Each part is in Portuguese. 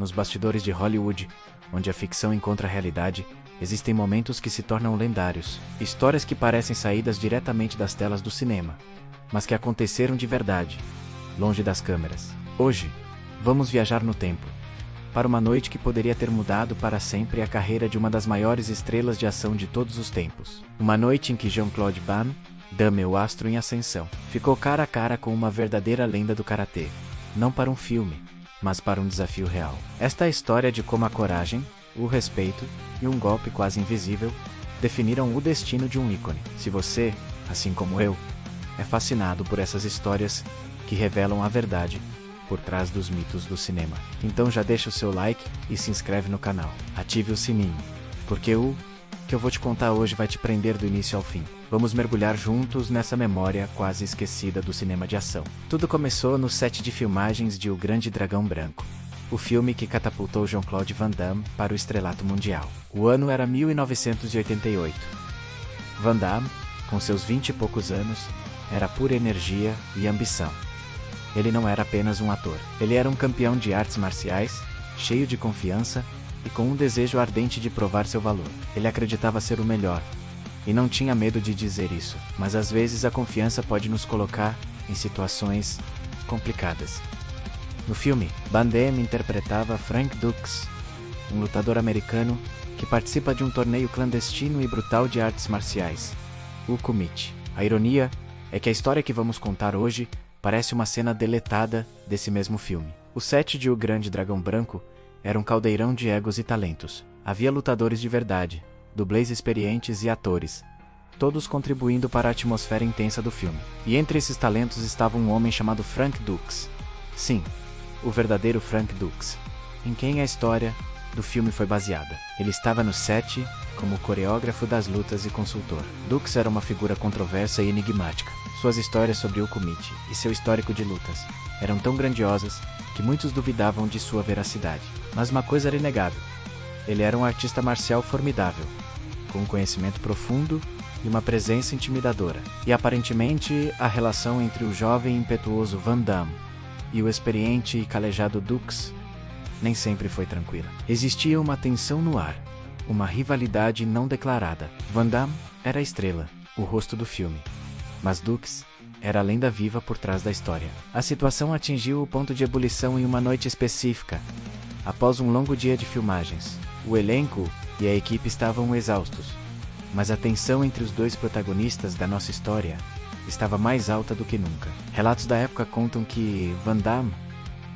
nos bastidores de Hollywood, onde a ficção encontra a realidade, existem momentos que se tornam lendários, histórias que parecem saídas diretamente das telas do cinema, mas que aconteceram de verdade, longe das câmeras. Hoje, vamos viajar no tempo, para uma noite que poderia ter mudado para sempre a carreira de uma das maiores estrelas de ação de todos os tempos. Uma noite em que Jean-Claude Van Damme, o astro em ascensão, ficou cara a cara com uma verdadeira lenda do karatê, não para um filme, mas para um desafio real. Esta é a história de como a coragem, o respeito e um golpe quase invisível definiram o destino de um ícone. Se você, assim como eu, é fascinado por essas histórias que revelam a verdade por trás dos mitos do cinema, então já deixa o seu like e se inscreve no canal. Ative o sininho, porque o que eu vou te contar hoje vai te prender do início ao fim. Vamos mergulhar juntos nessa memória quase esquecida do cinema de ação. Tudo começou no set de filmagens de O Grande Dragão Branco, o filme que catapultou Jean-Claude Van Damme para o estrelato mundial. O ano era 1988. Van Damme, com seus 20 e poucos anos, era pura energia e ambição. Ele não era apenas um ator. Ele era um campeão de artes marciais, cheio de confiança e com um desejo ardente de provar seu valor. Ele acreditava ser o melhor, e não tinha medo de dizer isso. Mas às vezes a confiança pode nos colocar em situações complicadas. No filme, Van Damme interpretava Frank Dux, um lutador americano que participa de um torneio clandestino e brutal de artes marciais, o Kumite. A ironia é que a história que vamos contar hoje parece uma cena deletada desse mesmo filme. O set de O Grande Dragão Branco era um caldeirão de egos e talentos. Havia lutadores de verdade, dublês experientes e atores, todos contribuindo para a atmosfera intensa do filme. E entre esses talentos estava um homem chamado Frank Dux. Sim, o verdadeiro Frank Dux, em quem a história do filme foi baseada. Ele estava no set como coreógrafo das lutas e consultor. Dux era uma figura controversa e enigmática. Suas histórias sobre o Kumite e seu histórico de lutas eram tão grandiosas que muitos duvidavam de sua veracidade. Mas uma coisa era inegável: ele era um artista marcial formidável, com um conhecimento profundo e uma presença intimidadora. E aparentemente, a relação entre o jovem e impetuoso Van Damme e o experiente e calejado Dux nem sempre foi tranquila. Existia uma tensão no ar, uma rivalidade não declarada. Van Damme era a estrela, o rosto do filme, mas Dux era a lenda viva por trás da história. A situação atingiu o ponto de ebulição em uma noite específica. Após um longo dia de filmagens, o elenco e a equipe estavam exaustos, mas a tensão entre os dois protagonistas da nossa história estava mais alta do que nunca. Relatos da época contam que Van Damme,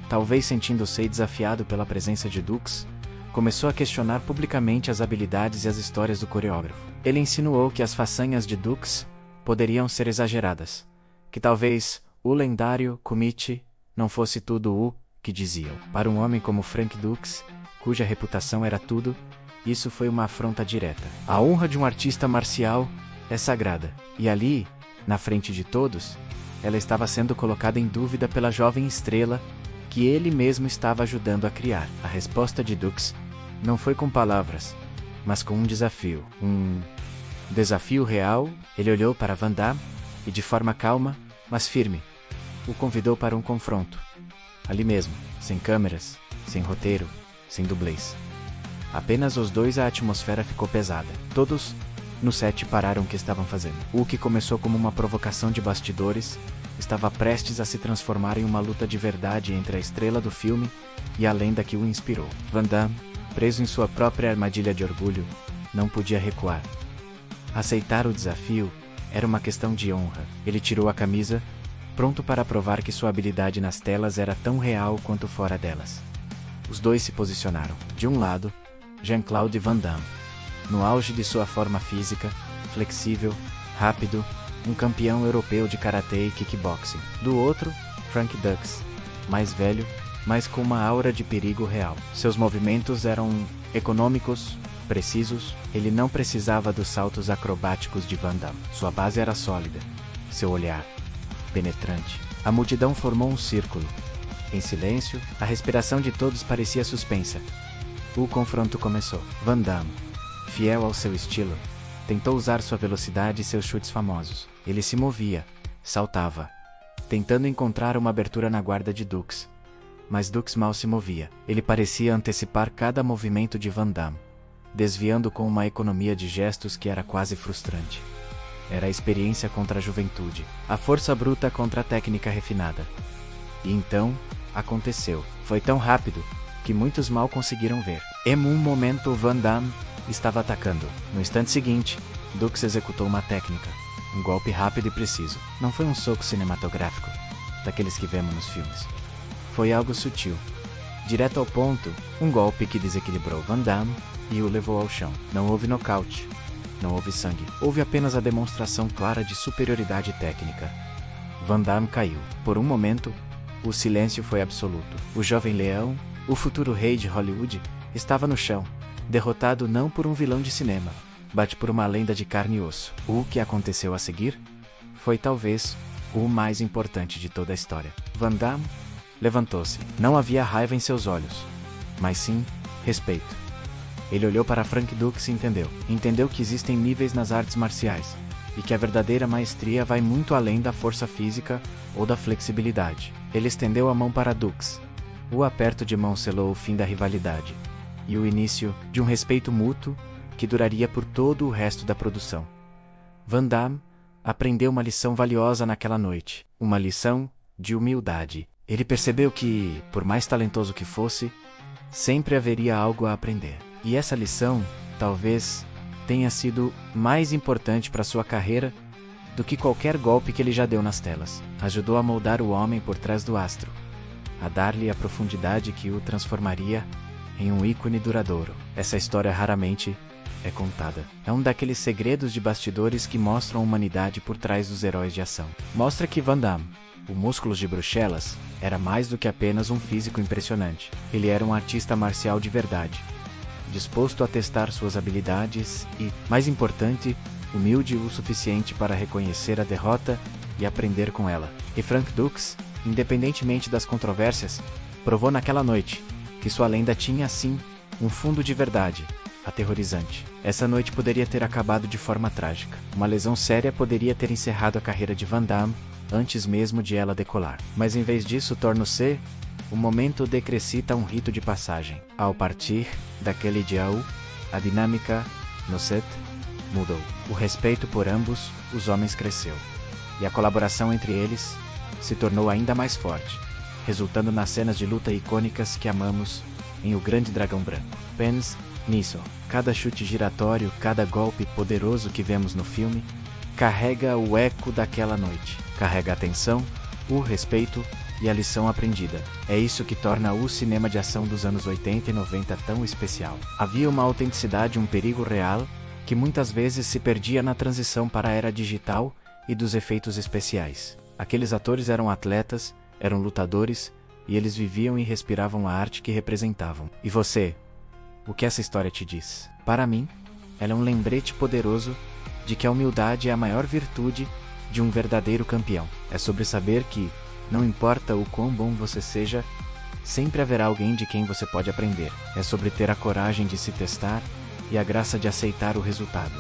talvez sentindo-se desafiado pela presença de Dux, começou a questionar publicamente as habilidades e as histórias do coreógrafo. Ele insinuou que as façanhas de Dux poderiam ser exageradas, que talvez o lendário Kumite não fosse tudo o que diziam. Para um homem como Frank Dux, cuja reputação era tudo, isso foi uma afronta direta. A honra de um artista marcial é sagrada, e ali, na frente de todos, ela estava sendo colocada em dúvida pela jovem estrela que ele mesmo estava ajudando a criar. A resposta de Dux não foi com palavras, mas com um desafio. Um desafio real. Ele olhou para Van Damme e, de forma calma, mas firme, o convidou para um confronto. Ali mesmo, sem câmeras, sem roteiro, sem dublês. Apenas os dois. A atmosfera ficou pesada. Todos no set pararam o que estavam fazendo. O que começou como uma provocação de bastidores estava prestes a se transformar em uma luta de verdade entre a estrela do filme e a lenda que o inspirou. Van Damme, preso em sua própria armadilha de orgulho, não podia recuar. Aceitar o desafio era uma questão de honra. Ele tirou a camisa, pronto para provar que sua habilidade nas telas era tão real quanto fora delas. Os dois se posicionaram. De um lado, Jean-Claude Van Damme, no auge de sua forma física, flexível, rápido, um campeão europeu de karatê e kickboxing. Do outro, Frank Dux, mais velho, mas com uma aura de perigo real. Seus movimentos eram econômicos, precisos. Ele não precisava dos saltos acrobáticos de Van Damme. Sua base era sólida. Seu olhar, penetrante. A multidão formou um círculo. Em silêncio, a respiração de todos parecia suspensa. O confronto começou. Van Damme, fiel ao seu estilo, tentou usar sua velocidade e seus chutes famosos. Ele se movia, saltava, tentando encontrar uma abertura na guarda de Dux, mas Dux mal se movia. Ele parecia antecipar cada movimento de Van Damme, desviando com uma economia de gestos que era quase frustrante. Era a experiência contra a juventude, a força bruta contra a técnica refinada. E então, aconteceu. Foi tão rápido que muitos mal conseguiram ver. Em um momento, Van Damme estava atacando. No instante seguinte, Dux executou uma técnica, um golpe rápido e preciso. Não foi um soco cinematográfico, daqueles que vemos nos filmes. Foi algo sutil, direto ao ponto, um golpe que desequilibrou Van Damme e o levou ao chão. Não houve nocaute, não houve sangue. Houve apenas a demonstração clara de superioridade técnica. Van Damme caiu. Por um momento, o silêncio foi absoluto. O jovem leão, o futuro rei de Hollywood, estava no chão, derrotado não por um vilão de cinema, mas por uma lenda de carne e osso. O que aconteceu a seguir foi talvez o mais importante de toda a história. Van Damme levantou-se. Não havia raiva em seus olhos, mas sim respeito. Ele olhou para Frank Dux e entendeu. Entendeu que existem níveis nas artes marciais e que a verdadeira maestria vai muito além da força física ou da flexibilidade. Ele estendeu a mão para Dux. O aperto de mão selou o fim da rivalidade e o início de um respeito mútuo que duraria por todo o resto da produção. Van Damme aprendeu uma lição valiosa naquela noite, uma lição de humildade. Ele percebeu que, por mais talentoso que fosse, sempre haveria algo a aprender. E essa lição, talvez, tenha sido mais importante para sua carreira do que qualquer golpe que ele já deu nas telas. Ajudou a moldar o homem por trás do astro, a dar-lhe a profundidade que o transformaria em um ícone duradouro. Essa história raramente é contada. É um daqueles segredos de bastidores que mostram a humanidade por trás dos heróis de ação. Mostra que Van Damme, o Músculos de Bruxelas, era mais do que apenas um físico impressionante. Ele era um artista marcial de verdade, disposto a testar suas habilidades e, mais importante, humilde o suficiente para reconhecer a derrota e aprender com ela. E Frank Dux, independentemente das controvérsias, provou naquela noite que sua lenda tinha, sim, um fundo de verdade, aterrorizante. Essa noite poderia ter acabado de forma trágica. Uma lesão séria poderia ter encerrado a carreira de Van Damme antes mesmo de ela decolar. Mas em vez disso, tornou-se o momento decrescita um rito de passagem. Ao partir daquele dia, a dinâmica no set mudou. O respeito por ambos os homens cresceu, e a colaboração entre eles se tornou ainda mais forte, resultando nas cenas de luta icônicas que amamos em O Grande Dragão Branco. Pense nisso. Cada chute giratório, cada golpe poderoso que vemos no filme, carrega o eco daquela noite. Carrega a atenção, o respeito e a lição aprendida. É isso que torna o cinema de ação dos anos 80 e 90 tão especial. Havia uma autenticidade, um perigo real, que muitas vezes se perdia na transição para a era digital e dos efeitos especiais. Aqueles atores eram atletas, eram lutadores, e eles viviam e respiravam a arte que representavam. E você? O que essa história te diz? Para mim, ela é um lembrete poderoso de que a humildade é a maior virtude de um verdadeiro campeão. É sobre saber que, não importa o quão bom você seja, sempre haverá alguém de quem você pode aprender. É sobre ter a coragem de se testar e a graça de aceitar o resultado,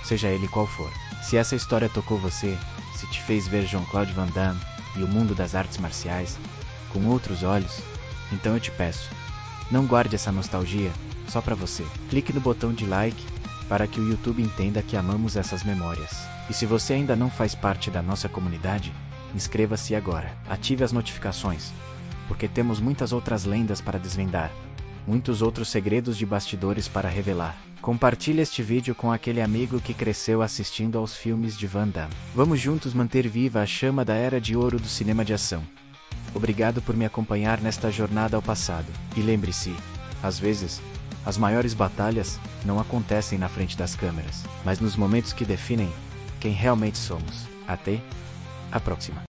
seja ele qual for. Se essa história tocou você, se te fez ver Jean-Claude Van Damme e o mundo das artes marciais com outros olhos, então eu te peço, não guarde essa nostalgia só para você. Clique no botão de like para que o YouTube entenda que amamos essas memórias. E se você ainda não faz parte da nossa comunidade, inscreva-se agora. Ative as notificações, porque temos muitas outras lendas para desvendar, muitos outros segredos de bastidores para revelar. Compartilhe este vídeo com aquele amigo que cresceu assistindo aos filmes de Van Damme. Vamos juntos manter viva a chama da era de ouro do cinema de ação. Obrigado por me acompanhar nesta jornada ao passado. E lembre-se, às vezes, as maiores batalhas não acontecem na frente das câmeras, mas nos momentos que definem quem realmente somos. Até a próxima.